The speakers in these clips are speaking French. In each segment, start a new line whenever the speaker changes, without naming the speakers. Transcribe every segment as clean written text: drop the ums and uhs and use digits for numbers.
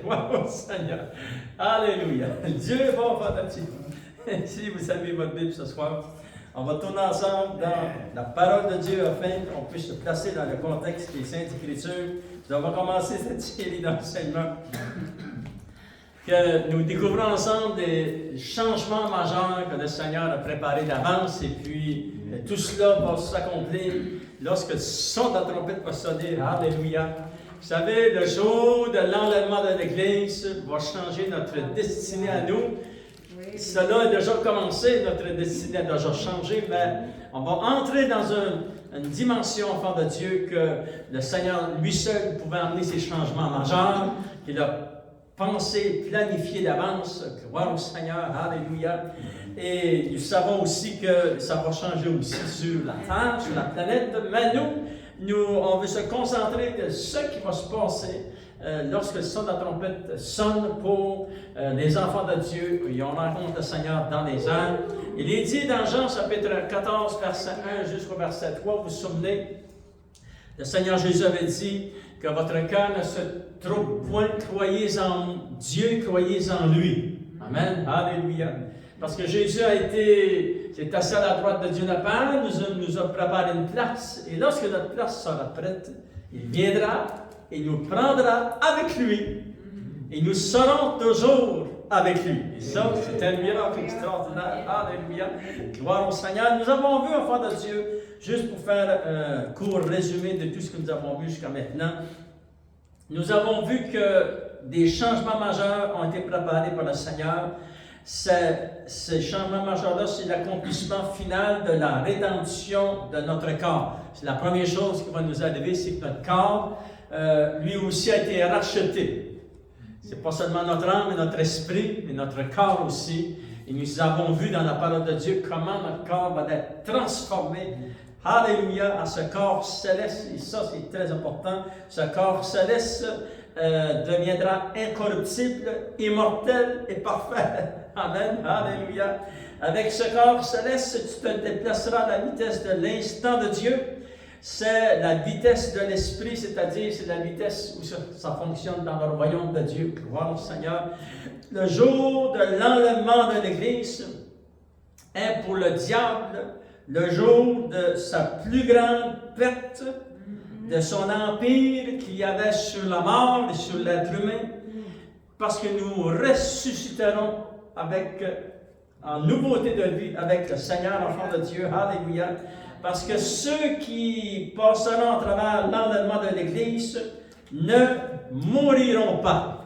Gloire au Seigneur. Alléluia. Dieu est bon, fantastique. Si vous savez votre Bible ce soir, on va tourner ensemble dans la parole de Dieu afin qu'on puisse se placer dans le contexte des Saintes Écritures. Nous allons commencer cette série d'enseignements que nous découvrons ensemble des changements majeurs que le Seigneur a préparés d'avance et puis tout cela va s'accomplir lorsque le son de la trompette va sonner. Alléluia. Vous savez, le jour de l'enlèvement de l'Église va changer notre destinée à nous. Cela a déjà commencé, notre destinée a déjà changé, mais on va entrer dans une dimension, enfant de Dieu, que le Seigneur lui seul pouvait amener ces changements majeurs, qu'il a pensé, planifié d'avance. Gloire au Seigneur, alléluia. Et nous savons aussi que ça va changer aussi sur la Terre, sur la planète, mais nous, on veut se concentrer de ce qui va se passer lorsque le son de la trompette sonne pour les enfants de Dieu, et on rencontre le Seigneur dans les airs. Il est dit dans Jean chapitre 14, verset 1 jusqu'au verset 3, vous vous souvenez, le Seigneur Jésus avait dit que votre cœur ne se trouble point, croyez en Dieu, croyez en lui. Amen, alléluia. Parce que Jésus s'est assis à la droite de Dieu le Père, nous a préparé une place, et lorsque notre place sera prête, il viendra et nous prendra avec lui, et nous serons toujours avec lui. Et ça, c'est un miracle extraordinaire. Alléluia. Gloire au Seigneur. Nous avons vu, enfants de Dieu, juste pour faire un court résumé de tout ce que nous avons vu jusqu'à maintenant, nous avons vu que des changements majeurs ont été préparés par le Seigneur. Ces changements majeurs-là, c'est l'accomplissement final de la rédemption de notre corps. C'est la première chose qui va nous arriver, c'est que notre corps, lui aussi, a été racheté. C'est pas seulement notre âme, mais notre esprit, mais notre corps aussi. Et nous avons vu dans la parole de Dieu comment notre corps va être transformé. Alléluia, à ce corps céleste. Et ça, c'est très important. Ce corps céleste deviendra incorruptible, immortel et parfait. Amen. Alléluia. Avec ce corps céleste, tu te déplaceras à la vitesse de l'instant de Dieu. C'est la vitesse de l'esprit, c'est-à-dire c'est la vitesse où ça fonctionne dans le royaume de Dieu. Gloire au Seigneur. Le jour de l'enlèvement de l'Église est pour le diable le jour de sa plus grande perte, de son empire qu'il y avait sur la mort et sur l'être humain, parce que nous ressusciterons en nouveauté de vie avec le Seigneur, enfant de Dieu. Alléluia. Parce que ceux qui passeront à travers l'enlèvement de l'Église ne mouriront pas.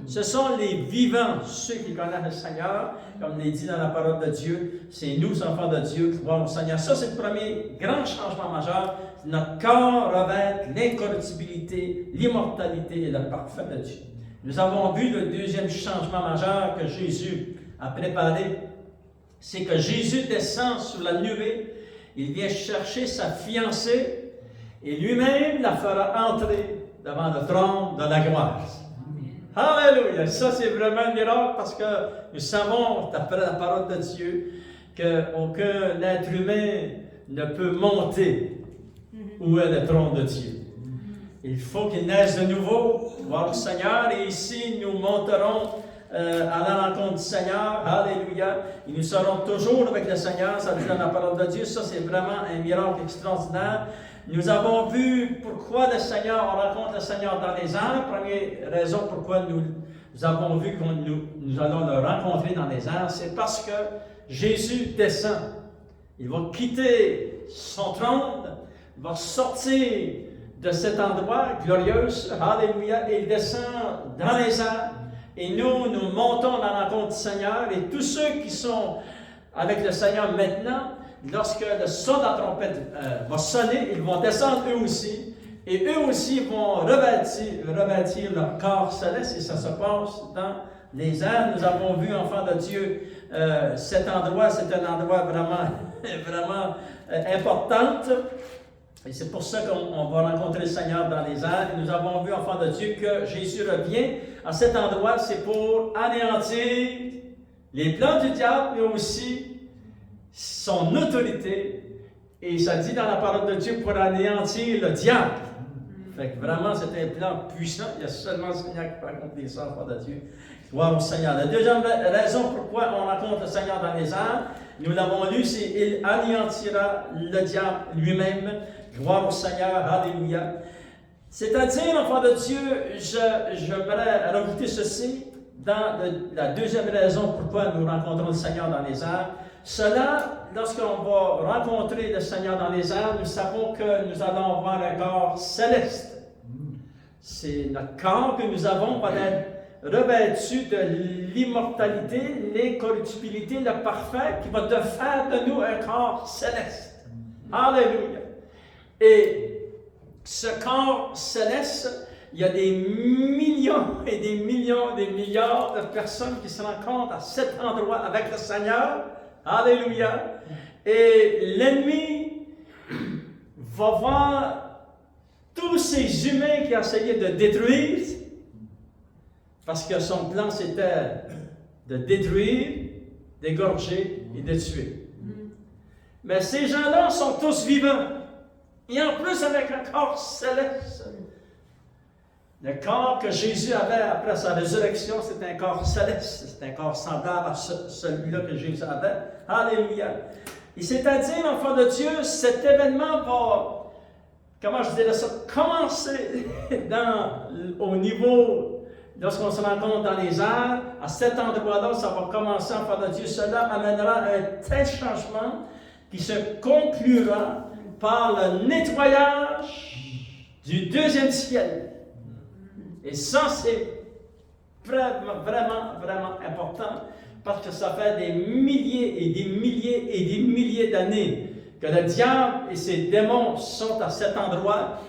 Ce sont les vivants, ceux qui connaissent le Seigneur, comme il est dit dans la parole de Dieu. C'est nous, enfants de Dieu, qui croyons au Seigneur. Ça, c'est le premier grand changement majeur. Notre corps revêt l'incorruptibilité, l'immortalité et le parfait de Dieu. Nous avons vu le deuxième changement majeur que Jésus a préparé. C'est que Jésus descend sur la nuée. Il vient chercher sa fiancée et lui-même la fera entrer devant le trône de la gloire. Alléluia! Ça, c'est vraiment un miracle parce que nous savons, d'après la parole de Dieu, qu'aucun être humain ne peut monter où est le trône de Dieu. Il faut qu'il naisse de nouveau, voir le Seigneur, et ici, nous monterons à la rencontre du Seigneur. Alléluia. Et nous serons toujours avec le Seigneur. Ça dit dans la parole de Dieu. Ça, c'est vraiment un miracle extraordinaire. Nous avons vu pourquoi on rencontre le Seigneur dans les airs. Première raison pourquoi nous avons vu que nous allons le rencontrer dans les airs, c'est parce que Jésus descend. Il va quitter son trône, va sortir de cet endroit glorieux. Alléluia. Et il descend dans les airs. Et nous montons dans la rencontre du Seigneur, et tous ceux qui sont avec le Seigneur maintenant, lorsque le son de la trompette va sonner, ils vont descendre eux aussi, et eux aussi vont revêtir leur corps céleste, et ça se passe dans les airs. Nous avons vu, enfants de Dieu, cet endroit, c'est un endroit vraiment, vraiment important. Et c'est pour ça qu'on va rencontrer le Seigneur dans les airs. Et nous avons vu, enfants de Dieu, que Jésus revient à cet endroit, c'est pour anéantir les plans du diable, mais aussi son autorité. Et ça dit dans la parole de Dieu pour anéantir le diable. Fait que vraiment, c'est un plan puissant. Il y a seulement le Seigneur qui peut accomplir ça, enfant de Dieu. Gloire au Seigneur. La deuxième raison pourquoi on rencontre le Seigneur dans les airs, nous l'avons lu, c'est qu'il anéantira le diable lui-même. Gloire au Seigneur. Alléluia. C'est-à-dire, enfant de Dieu, j'aimerais rajouter ceci dans la deuxième raison pourquoi nous rencontrons le Seigneur dans les airs. Cela, lorsqu'on va rencontrer le Seigneur dans les airs, nous savons que nous allons avoir un corps céleste. C'est notre corps que nous avons va être revêtu de l'immortalité, l'incorruptibilité, le parfait, qui va de faire de nous un corps céleste. Alléluia. Et ce corps céleste, il y a des millions et des millions et des milliards de personnes qui se rencontrent à cet endroit avec le Seigneur. Alléluia. Et l'ennemi va voir tous ces humains qui essayaient de détruire, parce que son plan c'était de détruire, d'égorger et de tuer. Mais ces gens-là sont tous vivants. Et en plus avec un corps céleste. Le corps que Jésus avait après sa résurrection, c'est un corps céleste. C'est un corps semblable à celui-là que Jésus avait. Alléluia. Et c'est-à-dire, enfant de Dieu, cet événement va, comment je dirais ça, commencer au niveau, lorsqu'on se rencontre dans les airs, à cet endroit-là, ça va commencer, enfant de Dieu. Cela amènera un tel changement qui se conclura par le nettoyage du deuxième ciel. Et ça, c'est vraiment, vraiment, vraiment important parce que ça fait des milliers et des milliers et des milliers d'années que le diable et ses démons sont à cet endroit,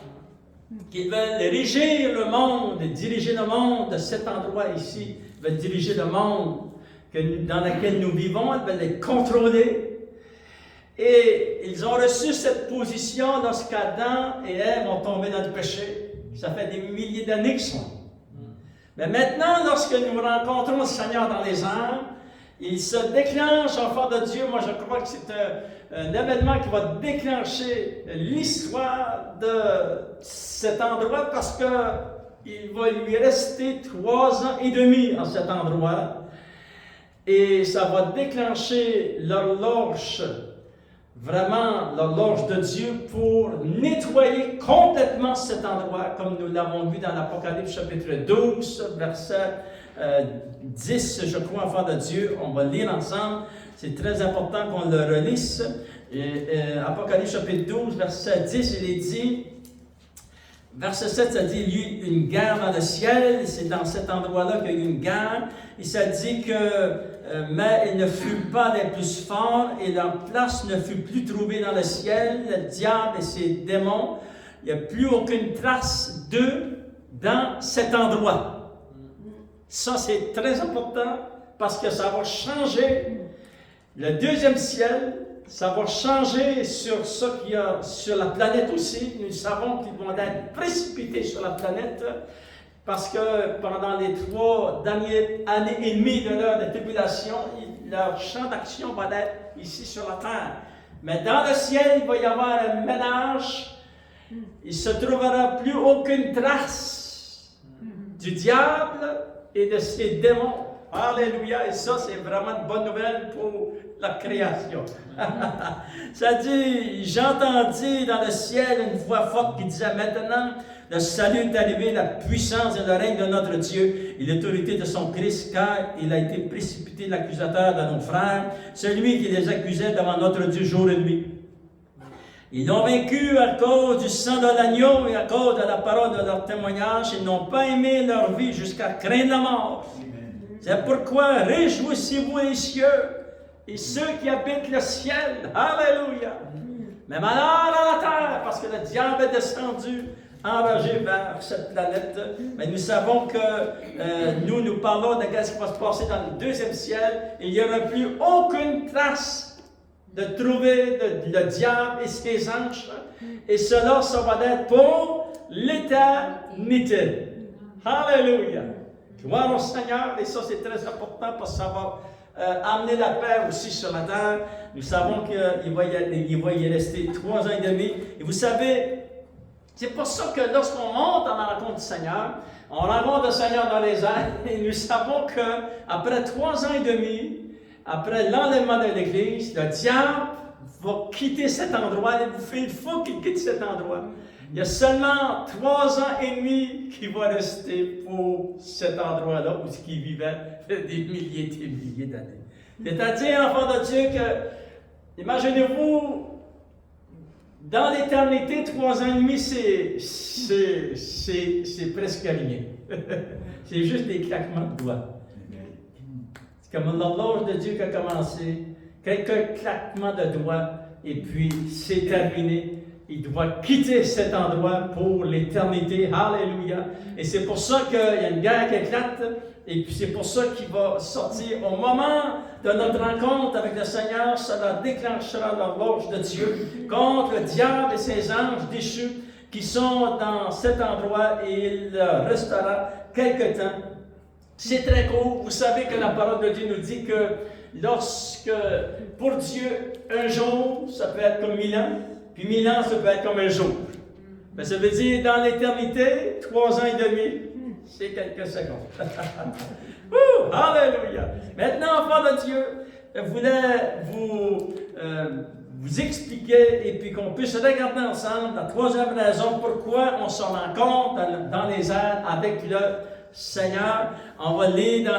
qu'ils veulent régir le monde, diriger le monde de cet endroit ici. Ils veulent diriger le monde dans lequel nous vivons, ils veulent les contrôler. Et ils ont reçu cette position lorsqu'Adam et Ève ont tombé dans le péché. Ça fait des milliers d'années qu'ils sont. Mais maintenant, lorsque nous rencontrons le Seigneur dans les airs, il se déclenche, enfant de Dieu. Moi, je crois que c'est un événement qui va déclencher l'histoire de cet endroit parce qu'il va lui rester 3 ans et demi en cet endroit. Et ça va déclencher l'horloge, vraiment l'horloge de Dieu pour nettoyer complètement cet endroit, comme nous l'avons vu dans l'Apocalypse chapitre 12, verset 10, je crois, enfant de Dieu. On va lire ensemble. C'est très important qu'on le relise. Apocalypse chapitre 12, verset 10, il est dit, verset 7, ça dit, il y eut une guerre dans le ciel. C'est dans cet endroit-là qu'il y a eu une guerre. Et ça dit que mais ils ne furent pas les plus forts et leur place ne fut plus trouvée dans le ciel. Le diable et ses démons, il n'y a plus aucune trace d'eux dans cet endroit. Ça, c'est très important parce que ça va changer le deuxième ciel. Ça va changer sur ce qu'il y a sur la planète aussi. Nous savons qu'ils vont être précipités sur la planète. Parce que pendant les 3 dernières années et demie de leur tribulation, leur champ d'action va être ici sur la terre. Mais dans le ciel, il va y avoir un ménage. Il ne se trouvera plus aucune trace du diable et de ses démons. Alléluia! Et ça, c'est vraiment une bonne nouvelle pour la création. Ça dit, j'entendis dans le ciel une voix forte qui disait maintenant, le salut est arrivé, la puissance et le règne de notre Dieu et l'autorité de son Christ, car il a été précipité l'accusateur de nos frères, celui qui les accusait devant notre Dieu jour et nuit. Ils l'ont vaincu à cause du sang de l'agneau et à cause de la parole de leur témoignage. Ils n'ont pas aimé leur vie jusqu'à craindre la mort. C'est pourquoi réjouissez-vous les cieux et ceux qui habitent le ciel. Alléluia! Mais malheur à la terre, parce que le diable est descendu enragé vers cette planète. Mais nous savons que nous parlons de ce qui va se passer dans le deuxième ciel. Et il n'y aura plus aucune trace de trouver le diable et ses anges. Et cela, ça va être pour l'éternité. Alléluia! Gloire au Seigneur. Et ça, c'est très important parce que ça va amener la paix aussi sur la terre. Nous savons qu'il va y rester 3 ans et demi. Et vous savez, C'est pour ça que lorsqu'on monte à la rencontre du Seigneur, on rencontre le Seigneur dans les airs et nous savons qu'après 3 ans et demi, après l'enlèvement de l'Église, le diable va quitter cet endroit. Il faut qu'il quitte cet endroit. Il y a seulement 3 ans et demi qui va rester pour cet endroit-là où il vivait des milliers et des milliers d'années. C'est-à-dire, enfant de Dieu, que, imaginez-vous, dans l'éternité, 3 ans et demi, c'est presque rien. C'est juste des claquements de doigts. C'est comme l'horloge de Dieu qui a commencé, quelques claquements de doigts, et puis c'est terminé. Il doit quitter cet endroit pour l'éternité. Alléluia. Et c'est pour ça qu'il y a une guerre qui éclate. Et puis c'est pour ça qu'il va sortir au moment de notre rencontre avec le Seigneur. Cela déclenchera l'horloge de Dieu contre le diable et ses anges déchus qui sont dans cet endroit. Et il restera quelque temps. C'est très court. Vous savez que la parole de Dieu nous dit que lorsque, pour Dieu, un jour, ça peut être comme 1000 ans. Puis 1000 ans, ça peut être comme un jour. Mais ça veut dire, dans l'éternité, 3 ans et demi, c'est quelques secondes. Alléluia! Maintenant, enfant de Dieu, je voulais vous expliquer et puis qu'on puisse regarder ensemble la 3e raison pourquoi on se rencontre dans les airs avec le Seigneur. On va lire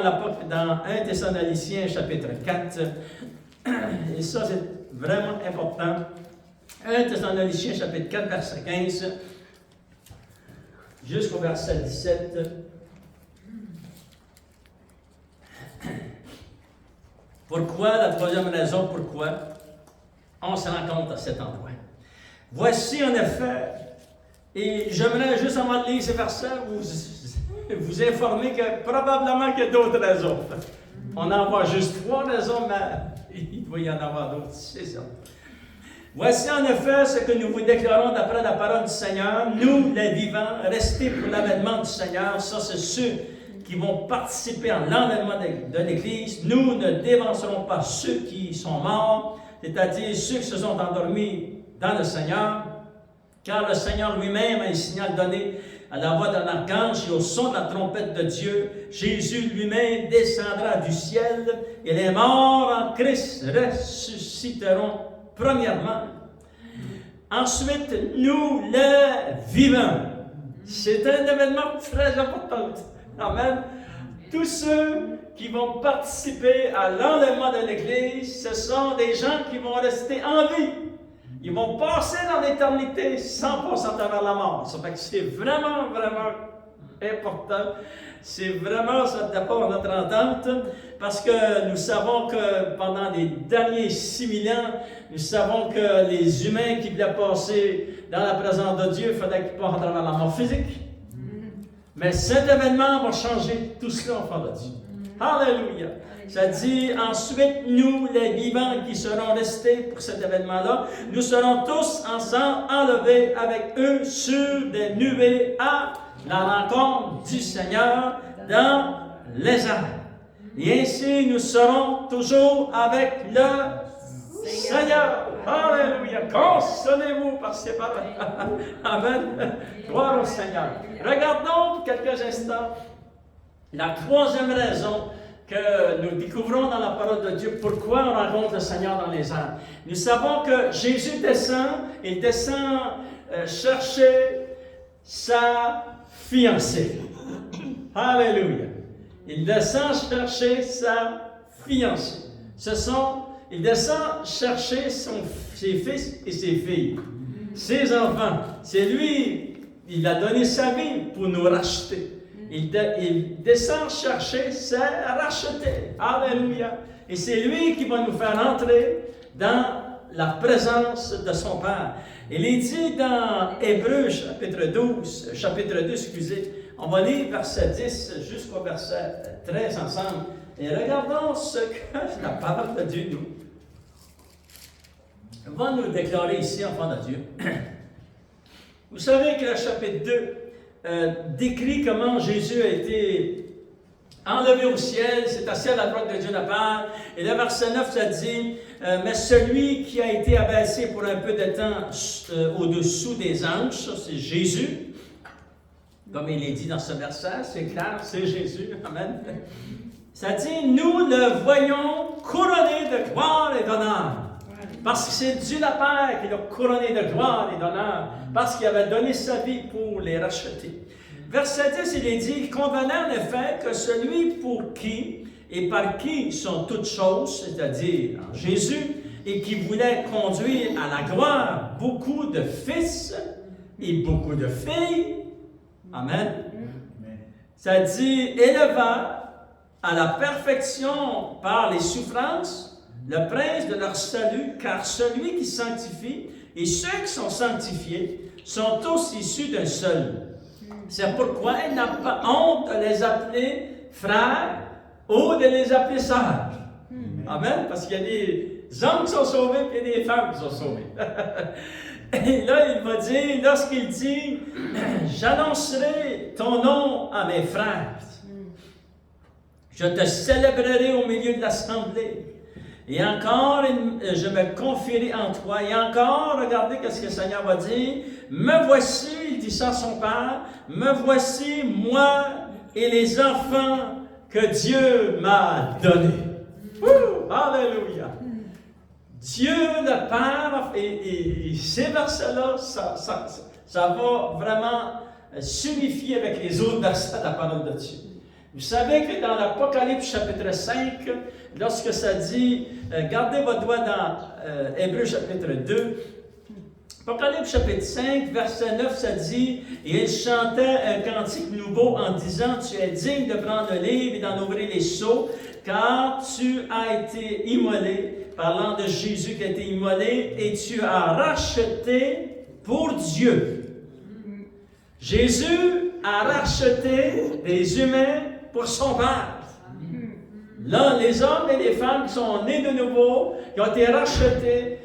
dans 1 Thessaloniciens, chapitre 4. Et ça, c'est vraiment important. 1 Thessaloniciens, chapitre 4, verset 15, jusqu'au verset 17. Pourquoi, la 3e raison, pourquoi on se rencontre à cet endroit? Voici en effet, et j'aimerais juste avant de lire ces versets, vous informer que probablement qu'il y a d'autres raisons. On en voit juste 3 raisons, mais il doit y en avoir d'autres, c'est ça. Voici en effet ce que nous vous déclarons d'après la parole du Seigneur. Nous, les vivants, restés pour l'avènement du Seigneur, ça c'est ceux qui vont participer à l'enlèvement de l'Église. Nous ne dévancerons pas ceux qui sont morts, c'est-à-dire ceux qui se sont endormis dans le Seigneur, car le Seigneur lui-même a un signal donné à la voix d'un archange et au son de la trompette de Dieu. Jésus lui-même descendra du ciel et les morts en Christ ressusciteront premièrement. Ensuite, nous les vivants. C'est un événement très important. Amen. Tous ceux qui vont participer à l'enlèvement de l'Église, ce sont des gens qui vont rester en vie. Ils vont passer dans l'éternité sans passer à travers la mort. Ça fait que c'est vraiment, vraiment important. C'est vraiment, ça dépend de notre entente, parce que nous savons que pendant les derniers 6000 ans, nous savons que les humains qui voulaient passer dans la présence de Dieu, il fallait qu'ils passent à travers la mort physique. Mais cet événement va changer tout cela, enfant de Dieu. Alléluia! Ça dit, ensuite, nous, les vivants qui serons restés pour cet événement-là, nous serons tous ensemble enlevés avec eux sur des nuées à la rencontre du Seigneur dans les airs. Et ainsi, nous serons toujours avec le Seigneur. Alléluia! Consolez-vous par ces paroles. Amen. Gloire au Seigneur. Regardons quelques instants la 3e raison que nous découvrons dans la parole de Dieu, pourquoi on rencontre le Seigneur dans les airs. Nous savons que Jésus descend, il descend chercher sa fiancée. Alléluia. Il descend chercher sa fiancée. Il descend chercher ses fils et ses filles, ses enfants. C'est lui, il a donné sa vie pour nous racheter. Il descend chercher, c'est racheter. Alléluia. Et c'est lui qui va nous faire entrer dans la présence de son Père. Il est dit dans Hébreux, chapitre 2, on va lire verset 10 jusqu'au verset 13 ensemble. Et regardons ce que la parole de Dieu va nous déclarer ici, enfant de Dieu. Vous savez que le chapitre 2 décrit comment Jésus a été enlevé au ciel, c'est assis à la droite de Dieu le Père. Et le verset 9, ça dit, mais celui qui a été abaissé pour un peu de temps au-dessous des anges, ça c'est Jésus. Comme il est dit dans ce verset, c'est clair, c'est Jésus. Amen. Ça dit, nous le voyons couronné de gloire et d'honneur. Parce que c'est Dieu le Père qui l'a couronné de gloire et d'honneur. Parce qu'il avait donné sa vie pour les racheter. Verset 10, il est dit, il convenait en effet que celui pour qui et par qui sont toutes choses, c'est-à-dire en Jésus, et qui voulait conduire à la gloire beaucoup de fils et beaucoup de filles, Amen. Ça dit, éleva à la perfection par les souffrances le prince de leur salut, car celui qui sanctifie et ceux qui sont sanctifiés sont tous issus d'un seul. C'est pourquoi il n'a pas honte de les appeler frères ou de les appeler sœurs. Amen. Parce qu'il y a des hommes qui sont sauvés et il y a des femmes qui sont sauvées. Et là, il va dire, lorsqu'il dit, j'annoncerai ton nom à mes frères. Je te célébrerai au milieu de l'assemblée. Et encore, je me confierai en toi. Et encore, regardez ce que le Seigneur va dire. Me voici, il dit ça à son Père, me voici, moi et les enfants que Dieu m'a donnés. Alléluia! Dieu le Père, et ces versets-là, ça va vraiment s'unifier avec les autres versets de la parole de Dieu. Vous savez que dans l'Apocalypse chapitre 5, lorsque ça dit, gardez votre doigt dans Hébreux chapitre 2, Apocalypse chapitre 5, verset 9, ça dit, et il chantait un cantique nouveau en disant, tu es digne de prendre le livre et d'en ouvrir les sceaux, car tu as été immolé, parlant de Jésus qui a été immolé, et tu as racheté pour Dieu. Jésus a racheté des humains pour son Père. Là, les hommes et les femmes qui sont nés de nouveau, qui ont été rachetés.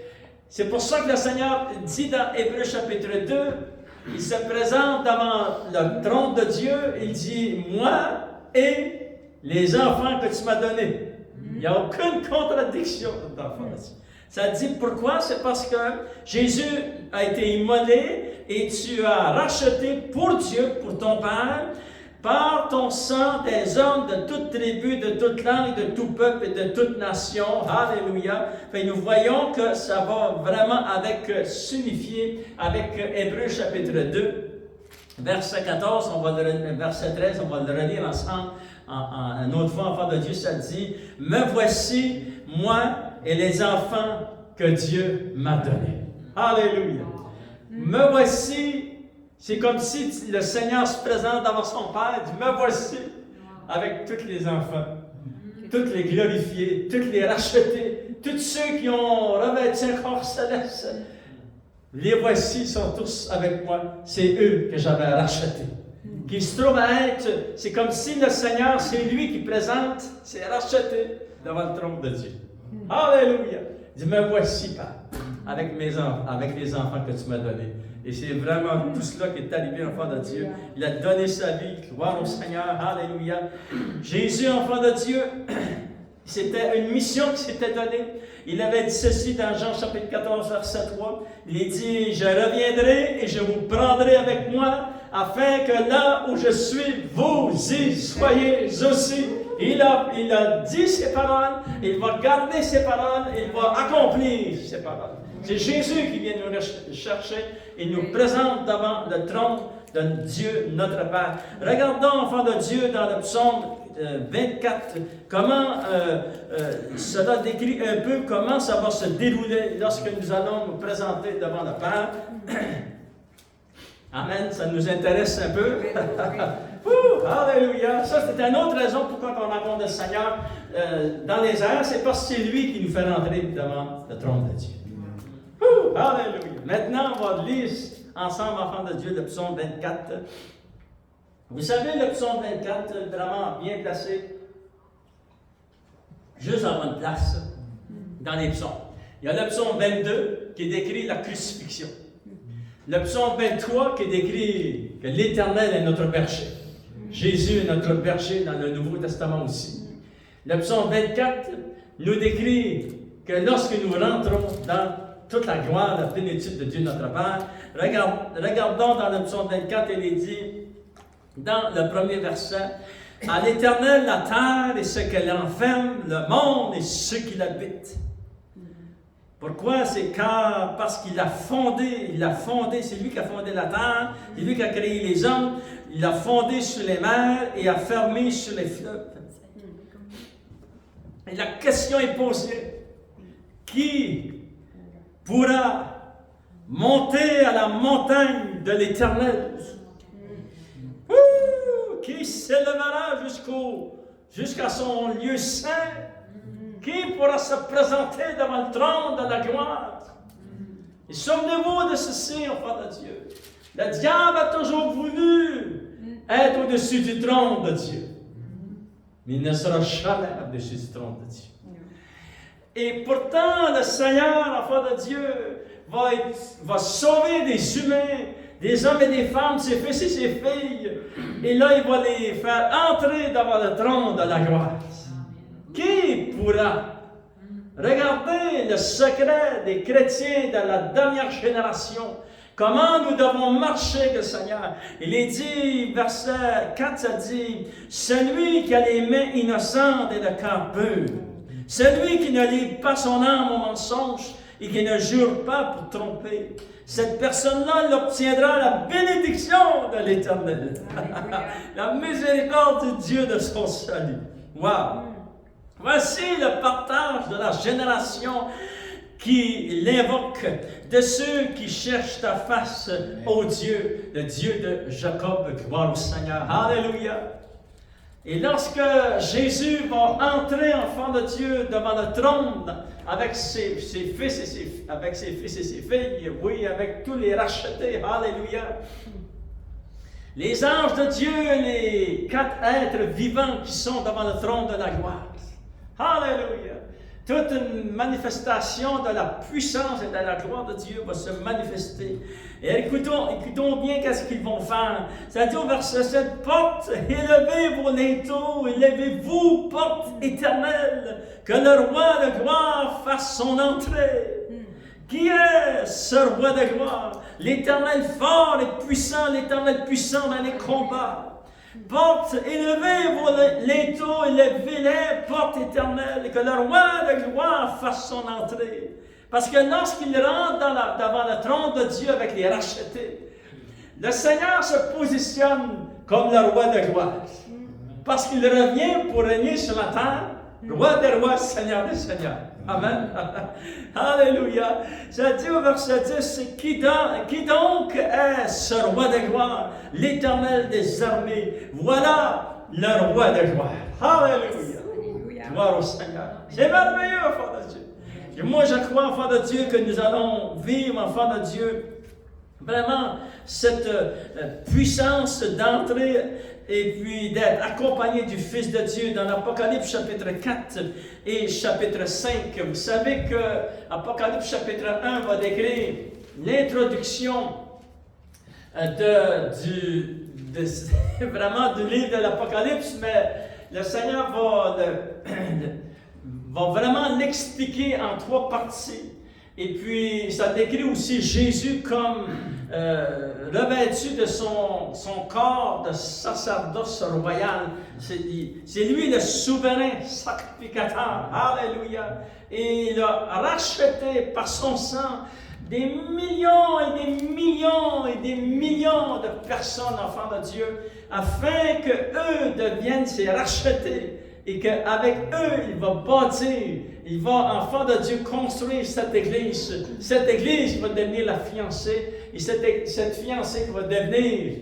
C'est pour ça que le Seigneur dit dans Hébreux chapitre 2, il se présente devant le trône de Dieu, il dit, moi et les enfants que tu m'as donnés. Il n'y a aucune contradiction d'enfants. Ça dit pourquoi? C'est parce que Jésus a été immolé et tu as racheté pour Dieu, pour ton Père, par ton sang des hommes de toute tribu, de toute langue, de tout peuple et de toute nation. Alléluia. Fait, nous voyons que ça va vraiment s'unifier avec Hébreux chapitre 2, verset 14, verset 13, on va le relire ensemble. Une autre fois, enfant de Dieu, ça dit, « Me voici, moi et les enfants que Dieu m'a donnés. » Alléluia. Me voici, c'est comme si le Seigneur se présente devant son Père, il dit, me voici, avec tous les enfants, tous les glorifiés, tous les rachetés, tous ceux qui ont revêtu un corps céleste. Les voici sont tous avec moi, c'est eux que j'avais rachetés. Qui se trouve à être, c'est comme si le Seigneur, c'est lui qui présente, c'est racheté devant le trône de Dieu. Alléluia! Il dit, me voici, Père, avec mes enfants, avec les enfants que tu m'as donnés. Et c'est vraiment tout cela qui est arrivé, enfant de Dieu. Il a donné sa vie, gloire au Seigneur, alléluia. Jésus, enfant de Dieu, c'était une mission qui s'était donnée. Il avait dit ceci dans Jean chapitre 14, verset 3. Il dit, je reviendrai et je vous prendrai avec moi, afin que là où je suis, vous y soyez aussi. Il a dit ses paroles, il va garder ses paroles, il va accomplir ses paroles. C'est Jésus qui vient nous chercher et nous présente devant le trône de Dieu, notre Père. Regardons, enfants de Dieu, dans le psaume 24, comment cela décrit un peu comment ça va se dérouler lorsque nous allons nous présenter devant le Père. Amen, ça nous intéresse un peu. Alléluia! Ça, c'est une autre raison pourquoi on rencontre le Seigneur dans les airs, c'est parce que c'est lui qui nous fait rentrer devant le trône de Dieu. Alléluia! Maintenant, on va lire ensemble, enfants de Dieu, le psaume 24. Vous savez, le psaume 24, vraiment bien placé, juste en bonne place, dans les psaumes. Il y a le psaume 22 qui décrit la crucifixion. Le psaume 23 qui décrit que l'Éternel est notre berger. Jésus est notre berger dans le Nouveau Testament aussi. Le psaume 24 nous décrit que lorsque nous rentrons dans toute la gloire, la plénitude de Dieu notre Père, regardons dans le psaume 24, il est dit, dans le premier verset, « À l'Éternel la terre et ce qu'elle renferme, le monde et ceux qui l'habitent. » Pourquoi? C'est parce qu'il a fondé, c'est lui qui a fondé la terre, c'est lui qui a créé les hommes, il a fondé sur les mers et a fermé sur les fleuves. Et la question est posée, qui pourra monter à la montagne de l'Éternel? Qui s'élèvera jusqu'à son lieu saint? Qui pourra se présenter devant le trône de la gloire? Et souvenez-vous de ceci, enfants de Dieu. Le diable a toujours voulu être au-dessus du trône de Dieu. Mais il ne sera jamais au-dessus du trône de Dieu. Et pourtant, le Seigneur, enfant de Dieu, va sauver des humains, des hommes et des femmes, ses fils et ses filles. Et là, il va les faire entrer devant le trône de la gloire. Qui pourra? Regardez le secret des chrétiens de la dernière génération. Comment nous devons marcher avec le Seigneur. Il est dit, verset 4, ça dit, « Celui qui a les mains innocentes et le cœur pur, celui qui ne lie pas son âme au mensonge et qui ne jure pas pour tromper, cette personne-là, elle obtiendra la bénédiction de l'Éternel. La miséricorde du Dieu de son salut. » Wow! Voici le partage de la génération qui l'invoque, de ceux qui cherchent ta face, ô Dieu, le Dieu de Jacob. Gloire au Seigneur. Alléluia. Et lorsque Jésus va entrer, enfant de Dieu, devant le trône, avec ses fils et ses filles, oui, avec tous les rachetés, alléluia. Les anges de Dieu, les 4 êtres vivants qui sont devant le trône de la gloire. Alléluia. Toute une manifestation de la puissance et de la gloire de Dieu va se manifester. Et écoutons bien qu'est-ce qu'ils vont faire. Ça dit au verset 7, « Porte, élevez vos linteaux, élevez-vous, porte éternelle, que le roi de gloire fasse son entrée. » Qui est ce roi de gloire? L'Éternel fort et puissant, l'Éternel puissant dans les combats. Porte, élevez vos linteaux, élevez-les, porte éternelle, et que le roi de gloire fasse son entrée. Parce que lorsqu'il rentre devant le trône de Dieu avec les rachetés, le Seigneur se positionne comme le roi de gloire. Parce qu'il revient pour régner sur la terre, roi des rois, Seigneur des seigneurs. Amen. Alléluia. Ça dit au verset 10, qui donc est ce roi de gloire, l'Éternel des armées? Voilà le roi de gloire. Alléluia. Gloire au Seigneur. C'est merveilleux, enfant de Dieu. Et moi, je crois, enfant de Dieu, que nous allons vivre, enfant de Dieu, vraiment cette puissance d'entrer et puis d'être accompagné du Fils de Dieu dans l'Apocalypse chapitre 4 et chapitre 5. Vous savez que Apocalypse chapitre 1 va décrire l'introduction vraiment du livre de l'Apocalypse, mais le Seigneur va vraiment l'expliquer en 3 parties. Et puis, ça décrit aussi Jésus comme revêtu de son corps de sacerdoce royal. C'est lui le souverain sacrificateur. Alléluia. Et il a racheté par son sang des millions et des millions et des millions de personnes, enfants de Dieu, afin qu'eux deviennent ses rachetés. Et qu'avec eux, il va bâtir, il va, enfant de Dieu, construire cette Église. Cette Église va devenir la fiancée, et cette fiancée va devenir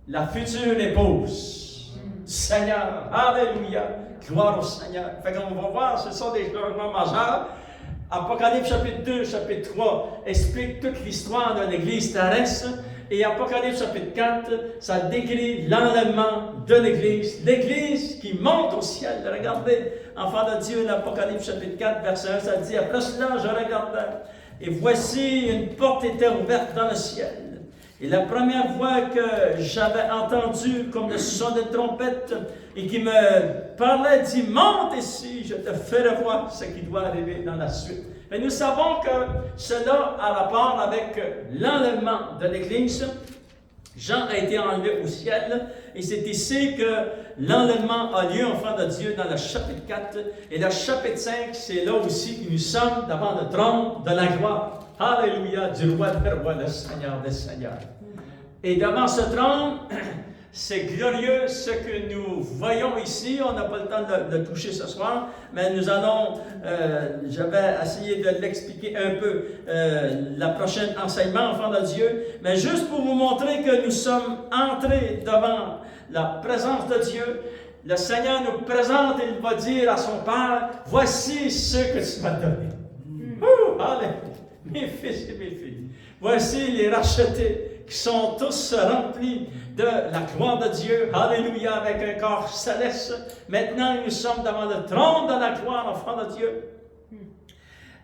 la future épouse. Seigneur, alléluia, gloire au Seigneur. Fait qu'on va voir, ce sont des changements majeurs. Apocalypse chapitre 2, chapitre 3 explique toute l'histoire de l'Église terrestre. Et Apocalypse chapitre 4, ça décrit l'enlèvement de l'Église. L'Église qui monte au ciel. Regardez, enfant de Dieu, l'Apocalypse chapitre 4, verset 1, ça dit, « Après cela, je regardais, et voici une porte était ouverte dans le ciel. Et la première voix que j'avais entendue comme le son de trompette et qui me parlait dit « Monte ici, je te ferai voir ce qui doit arriver dans la suite. » Et nous savons que cela a rapport avec l'enlèvement de l'Église. Jean a été enlevé au ciel et c'est ici que l'enlèvement a lieu, enfant de Dieu, dans le chapitre 4. Et le chapitre 5, c'est là aussi que nous sommes devant le trône de la gloire. Alléluia, du roi des rois, le Seigneur des seigneurs. Et devant ce trône, c'est glorieux ce que nous voyons ici. On n'a pas le temps de toucher ce soir, mais nous allons, je vais essayer de l'expliquer un peu la prochaine enseignement, enfant de Dieu. Mais juste pour vous montrer que nous sommes entrés devant la présence de Dieu, le Seigneur nous présente et il va dire à son Père, voici ce que tu m'as donné. Allez, mes fils et mes filles, voici les rachetés qui sont tous remplis de la gloire de Dieu, alléluia, avec un corps céleste. Maintenant, nous sommes devant le trône de la gloire, enfants de Dieu.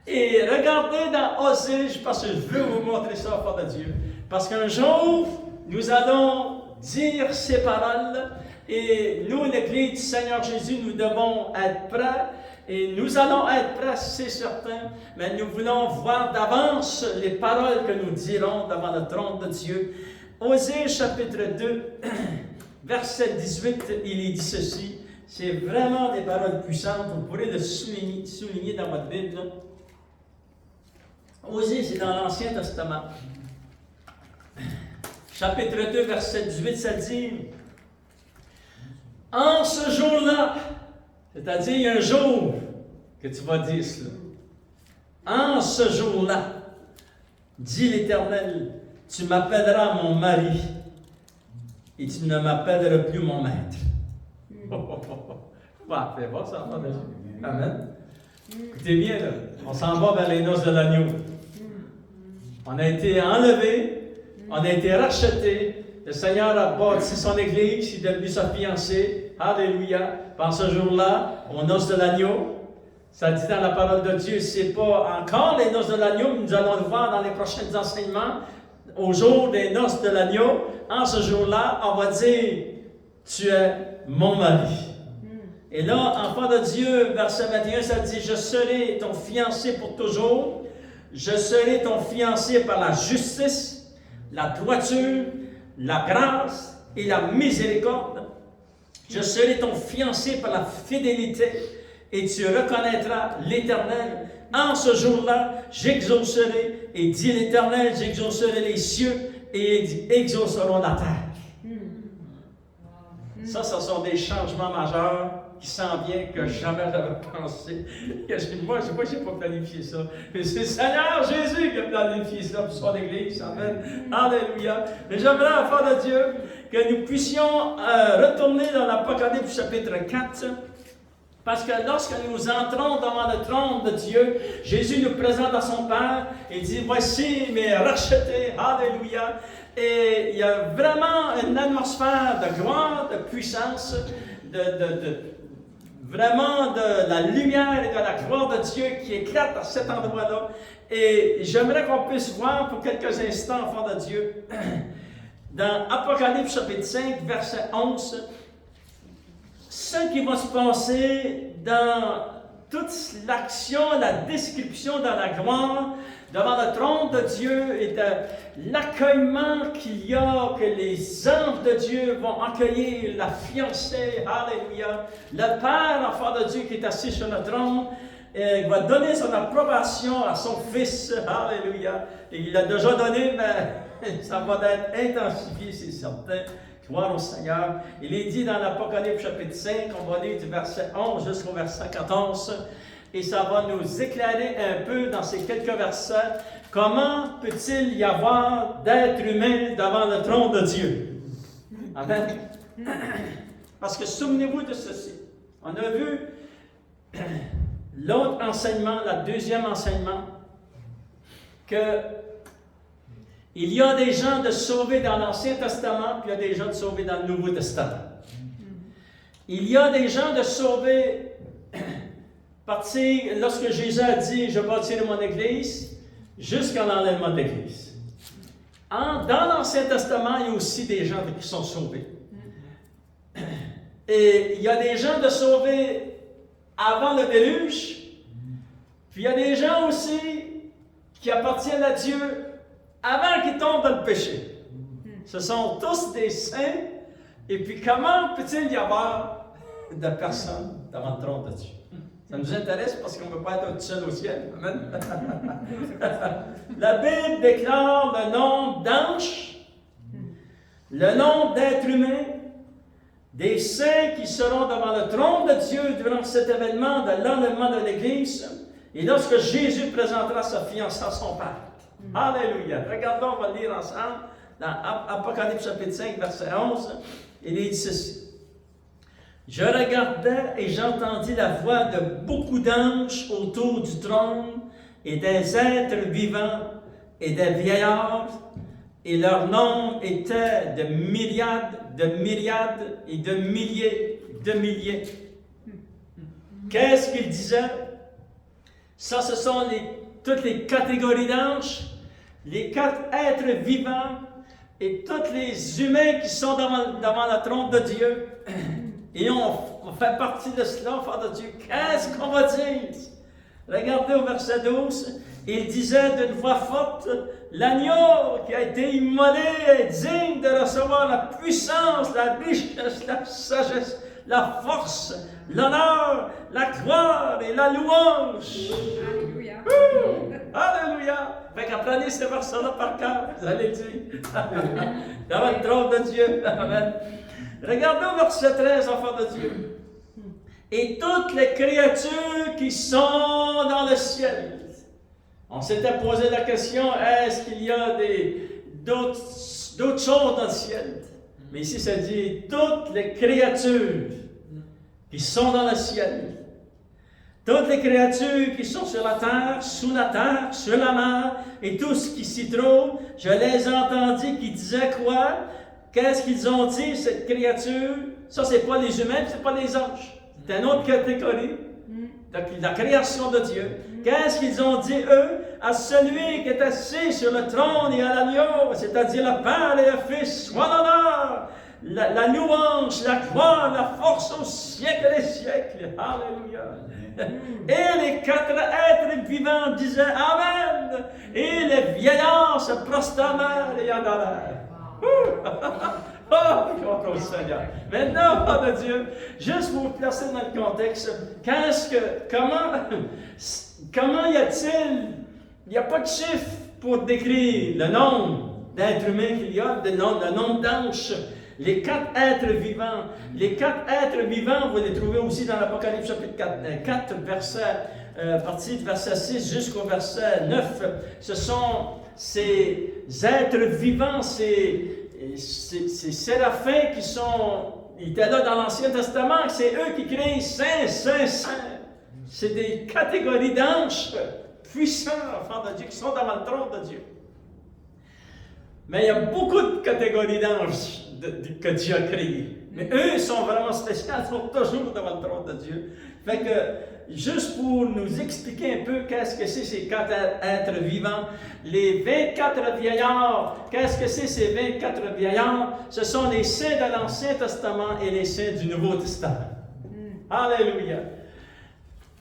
Et regardez dans Osée, parce que je veux vous montrer ça, enfants de Dieu, parce qu'un jour, nous allons dire ces paroles, et nous, l'Église du Seigneur Jésus, nous devons être prêts, et nous allons être prêts, c'est certain, mais nous voulons voir d'avance les paroles que nous dirons devant le trône de Dieu. Osée chapitre 2, verset 18, il est dit ceci. C'est vraiment des paroles puissantes, vous pourrez le souligner dans votre Bible. Osée, c'est dans l'Ancien Testament. Chapitre 2, verset 18, ça dit « En ce jour-là », c'est-à-dire il y a un jour que tu vas dire cela. « En ce jour-là, dit l'Éternel, tu m'appelleras mon mari et tu ne m'appelleras plus mon maître. » C'est bon ça, amen. Écoutez bien, là, on s'en va vers les noces de l'agneau. On a été enlevés, on a été rachetés. Le Seigneur a bâti son Église, il est devenu sa fiancée. Alléluia. Par ce jour-là, aux noces de l'agneau, ça dit dans la parole de Dieu, c'est pas encore les noces de l'agneau, mais nous allons le voir dans les prochains enseignements. Au jour des noces de l'agneau, en ce jour-là, on va dire, tu es mon mari. Et là, enfant de Dieu, verset 21, ça dit, je serai ton fiancé pour toujours, je serai ton fiancé par la justice, la droiture, la grâce et la miséricorde. Je serai ton fiancé par la fidélité et tu reconnaîtras l'Éternel. En ce jour-là, j'exaucerai, et dit l'Éternel, j'exaucerai les cieux et ils exauceront la terre. Ça, ce sont des changements majeurs qui s'en viennent que jamais j'avais pensé. Moi, je n'ai pas planifié ça. Mais c'est le Seigneur Jésus qui a planifié ça pour son Église. Amen. Alléluia. Mais j'aimerais, enfant de Dieu, que nous puissions retourner dans l'Apocalypse chapitre 4. Parce que lorsque nous entrons devant le trône de Dieu, Jésus nous présente à son Père et dit, voici mes rachetés, alléluia. Et il y a vraiment une atmosphère de gloire, de puissance, vraiment de la lumière et de la gloire de Dieu qui éclate à cet endroit-là. Et j'aimerais qu'on puisse voir pour quelques instants, enfants de Dieu, dans Apocalypse chapitre 5, verset 11, ce qui va se passer dans toute l'action, la description dans la gloire, devant le trône de Dieu et de l'accueillement qu'il y a, que les anges de Dieu vont accueillir la fiancée, alléluia. Le Père, enfant de Dieu qui est assis sur le trône, va donner son approbation à son Fils, alléluia. Et il l'a déjà donné, mais ça va être intensifié, c'est certain. Gloire au Seigneur. Il est dit dans l'Apocalypse chapitre 5, on va lire du verset 11 jusqu'au verset 14, et ça va nous éclairer un peu dans ces quelques versets. Comment peut-il y avoir d'êtres humains devant le trône de Dieu? Amen. Parce que souvenez-vous de ceci. On a vu l'autre enseignement, le deuxième enseignement, que il y a des gens de sauvés dans l'Ancien Testament, puis il y a des gens de sauvés dans le Nouveau Testament. Il y a des gens de sauvés partir, lorsque Jésus a dit « Je bâtirai mon Église », jusqu'à l'enlèvement de l'Église. Dans l'Ancien Testament, il y a aussi des gens qui sont sauvés. Et il y a des gens de sauvés avant le déluge, puis il y a des gens aussi qui appartiennent à Dieu avant qu'ils tombent dans le péché. Ce sont tous des saints, et puis comment peut-il y avoir de personnes devant le trône de Dieu? Ça nous intéresse parce qu'on ne peut pas être tout seul au ciel. Amen. La Bible déclare le nombre d'anges, le nombre d'êtres humains, des saints qui seront devant le trône de Dieu durant cet événement de l'enlèvement de l'Église et lorsque Jésus présentera sa fiancée à son Père. Alléluia. Regardons, on va le lire ensemble dans Apocalypse chapitre 5, verset 11. Il est dit ceci. Je regardais et j'entendis la voix de beaucoup d'anges autour du trône et des êtres vivants et des vieillards, et leur nombre était de myriades, de myriades et de milliers, de milliers. Qu'est-ce qu'ils disaient? Ça, ce sont toutes les catégories d'anges, les 4 êtres vivants et tous les humains qui sont devant le trône de Dieu. Et on fait partie de cela, enfant de Dieu. Qu'est-ce qu'on va dire? Regardez au verset 12. Il disait d'une voix forte, l'agneau qui a été immolé est digne de recevoir la puissance, la richesse, la sagesse, la force, l'honneur, la gloire et la louange.
Alléluia.
Alléluia. Fait qu'apprenez ce verset-là par cœur, vous allez le dire. Dans le trône de Dieu. Amen. Regardez au verset 13, enfants de Dieu. Et toutes les créatures qui sont dans le ciel. On s'était posé la question, est-ce qu'il y a d'autres choses dans le ciel? Mais ici, ça dit toutes les créatures qui sont dans le ciel. Toutes les créatures qui sont sur la terre, sur la mer, et tout ce qui s'y trouve, je les entendis qui disaient quoi? Qu'est-ce qu'ils ont dit, cette créature? Ça, c'est pas les humains, c'est pas les anges. C'est une autre catégorie. La création de Dieu. Qu'est-ce qu'ils ont dit, eux, à celui qui est assis sur le trône et à l'agneau, c'est-à-dire le Père et le Fils, soit l'honneur, la louange, la gloire, la force au siècle des siècles. Alléluia. Et les 4 êtres vivants disaient Amen. Et les vieillards se prosternèrent et adorèrent. Oh, gloire au Seigneur. Maintenant, oh de Dieu, juste pour vous placer dans le contexte, comment y a-t-il, il n'y a pas de chiffre pour décrire le nombre d'êtres humains qu'il y a, le nombre d'anges, les 4 êtres vivants. Les 4 êtres vivants, vous les trouvez aussi dans l'Apocalypse chapitre 4 versets, partie du verset 6 jusqu'au verset 9. Ce sont ces êtres vivants, ces séraphins qui étaient là dans l'Ancien Testament, c'est eux qui créent Saint, Saint, Saint. C'est des catégories d'anges puissants, enfants de Dieu, qui sont devant le trône de Dieu. Mais il y a beaucoup de catégories d'anges que Dieu a créées. Mais eux, ils sont vraiment spéciaux, ils sont toujours devant le trône de Dieu. Fait que, juste pour nous expliquer un peu qu'est-ce que c'est ces 4 êtres vivants, les 24 vieillards, qu'est-ce que c'est ces 24 vieillards? Ce sont les saints de l'Ancien Testament et les saints du Nouveau Testament. Alléluia!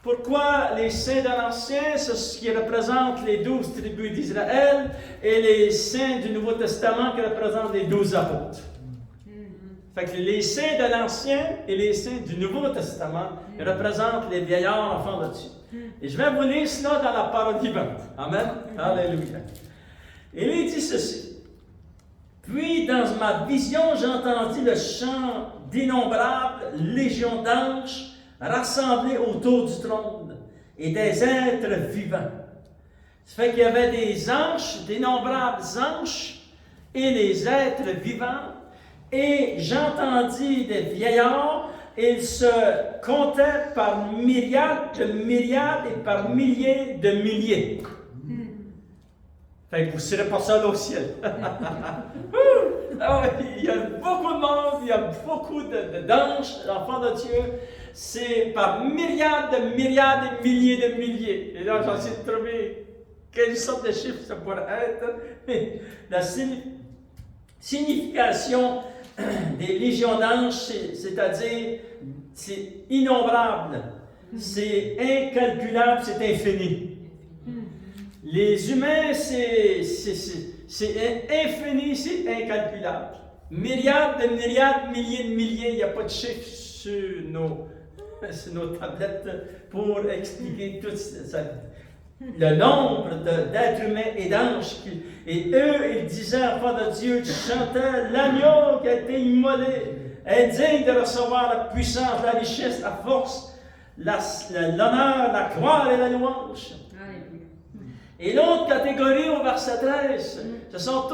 Pourquoi les saints de l'Ancien, c'est ce qui représente les 12 tribus d'Israël, et les saints du Nouveau Testament qui représentent les 12 apôtres? Fait que les saints de l'Ancien et les saints du Nouveau Testament représentent les vieillards enfants de Dieu. Et je vais vous lire cela dans la parole vivante. Amen. Alléluia. Et il dit ceci. Puis dans ma vision, j'entendis le chant d'innombrables légions d'anges rassemblés autour du trône et des êtres vivants. Ça fait qu'il y avait des anges, d'innombrables anges et les êtres vivants. Et j'entendis des vieillards, ils se comptaient par myriades de myriades et par milliers de milliers. Fait que vous ne serez pas seul au ciel. Il y a beaucoup de monde, il y a beaucoup d'anges, l'enfant de Dieu. C'est par myriades et milliers de milliers. Et là, j'ai essayé de trouver quelle sorte de chiffre ça pourrait être? La signification des légions d'anges, c'est-à-dire, c'est innombrable, c'est incalculable, c'est infini. Les humains, c'est infini, c'est incalculable. Milliards de milliards, milliers de milliers, il n'y a pas de chiffre sur nos tablettes pour expliquer tout ça. Le nombre d'êtres humains et d'anges. Et eux, ils disaient, enfants de Dieu, ils chantaient, l'agneau qui a été immolé est digne de recevoir la puissance, la richesse, la force, l'honneur, la gloire et la louange. Et l'autre catégorie au verset 13, ce sont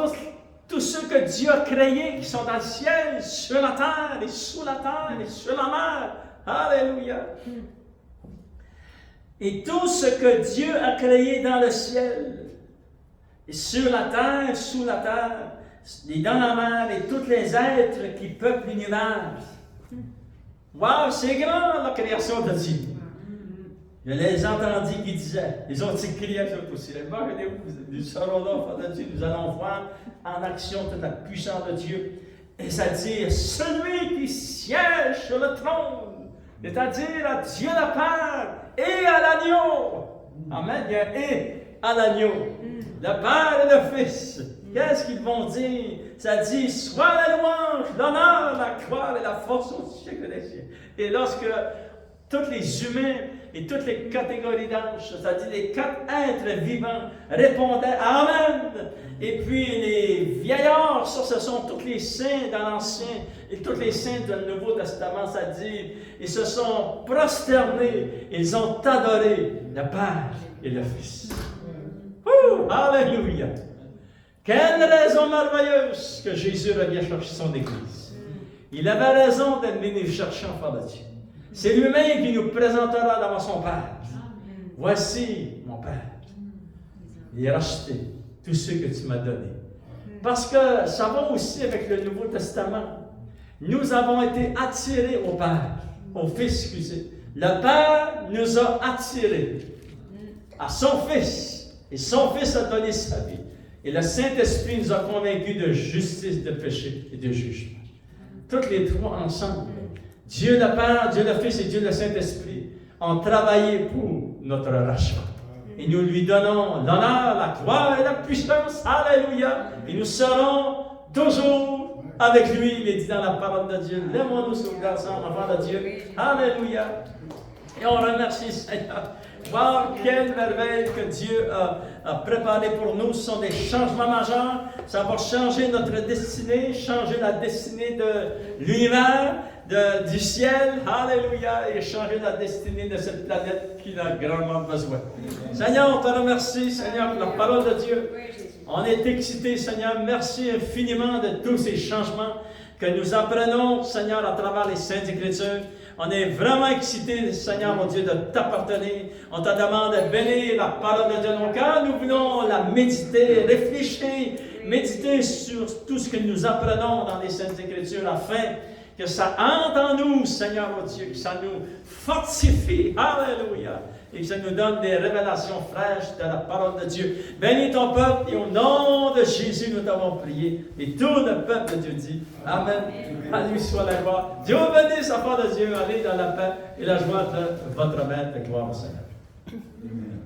tous ceux que Dieu a créés, qui sont dans le ciel, sur la terre, et sous la terre, et sur la mer. Alléluia. Et tout ce que Dieu a créé dans le ciel, et sur la terre, sous la terre, et dans la mer, et tous les êtres qui peuplent l'univers. Wow, c'est grand la création de Dieu. Je les entendis qui disaient, ils ont écrit à eux aussi. Nous serons là, enfants de Dieu, nous allons voir en action toute la puissance de Dieu. Et ça dit, celui qui siège sur le trône, c'est-à-dire à Dieu le Père et à l'agneau. Amen. Il y a et à l'agneau. Le Père et le Fils. Qu'est-ce qu'ils vont dire? Ça dit, soit la louange, l'honneur, la gloire et la force au siècle des siècles. Et lorsque tous les humains et toutes les catégories d'anges, c'est-à-dire les 4 êtres vivants, répondaient Amen. Et puis les vieillards, ça ce sont tous les saints dans l'Ancien et tous les saints dans le Nouveau Testament, ça dit, ils se sont prosternés, ils ont adoré le Père et le Fils. Alléluia! Quelle raison merveilleuse que Jésus revient chercher son Église. Il avait raison de venir chercher enfant de Dieu. C'est lui-même qui nous présentera devant son Père. Voici mon Père. Il a racheté tous ceux que tu m'as donnés. Parce que ça va aussi avec le Nouveau Testament. Nous avons été attirés au Père, au Fils, excusez. Le Père nous a attirés à son Fils. Et son Fils a donné sa vie. Et le Saint-Esprit nous a convaincus de justice, de péché et de jugement. Toutes les trois ensemble. Dieu le Père, Dieu le Fils et Dieu le Saint-Esprit ont travaillé pour notre rachat. Et nous lui donnons l'honneur, la gloire et la puissance. Alléluia. Et nous serons toujours avec lui. Il est dit dans la parole de Dieu. Lèvons-nous sur le ensemble, enfants de Dieu. Alléluia. Et on remercie Seigneur. Wow, quelle merveille que Dieu a préparé pour nous. Ce sont des changements majeurs. Ça va changer notre destinée, changer la destinée de l'univers, du ciel. Alléluia. Et changer la destinée de cette planète qui a grandement besoin. Seigneur, on te remercie, Seigneur, pour la parole de Dieu. On est excités, Seigneur. Merci infiniment de tous ces changements que nous apprenons, Seigneur, à travers les Saintes Écritures. On est vraiment excités, Seigneur, mon Dieu, de t'appartenir. On te demande de bénir la parole de Dieu dans nos cœurs. Nous voulons la méditer, réfléchir, méditer sur tout ce que nous apprenons dans les Saintes Écritures afin que ça entre en nous, Seigneur, mon Dieu, que ça nous fortifie. Alléluia. Et que ça nous donne des révélations fraîches de la parole de Dieu. Bénis ton peuple et au nom de Jésus, nous t'avons prié. Et tout le peuple de Dieu dit Amen. À lui soit la gloire. Dieu bénisse la part de Dieu. Allez dans la paix et la joie de votre maître. Gloire au Seigneur. Amen.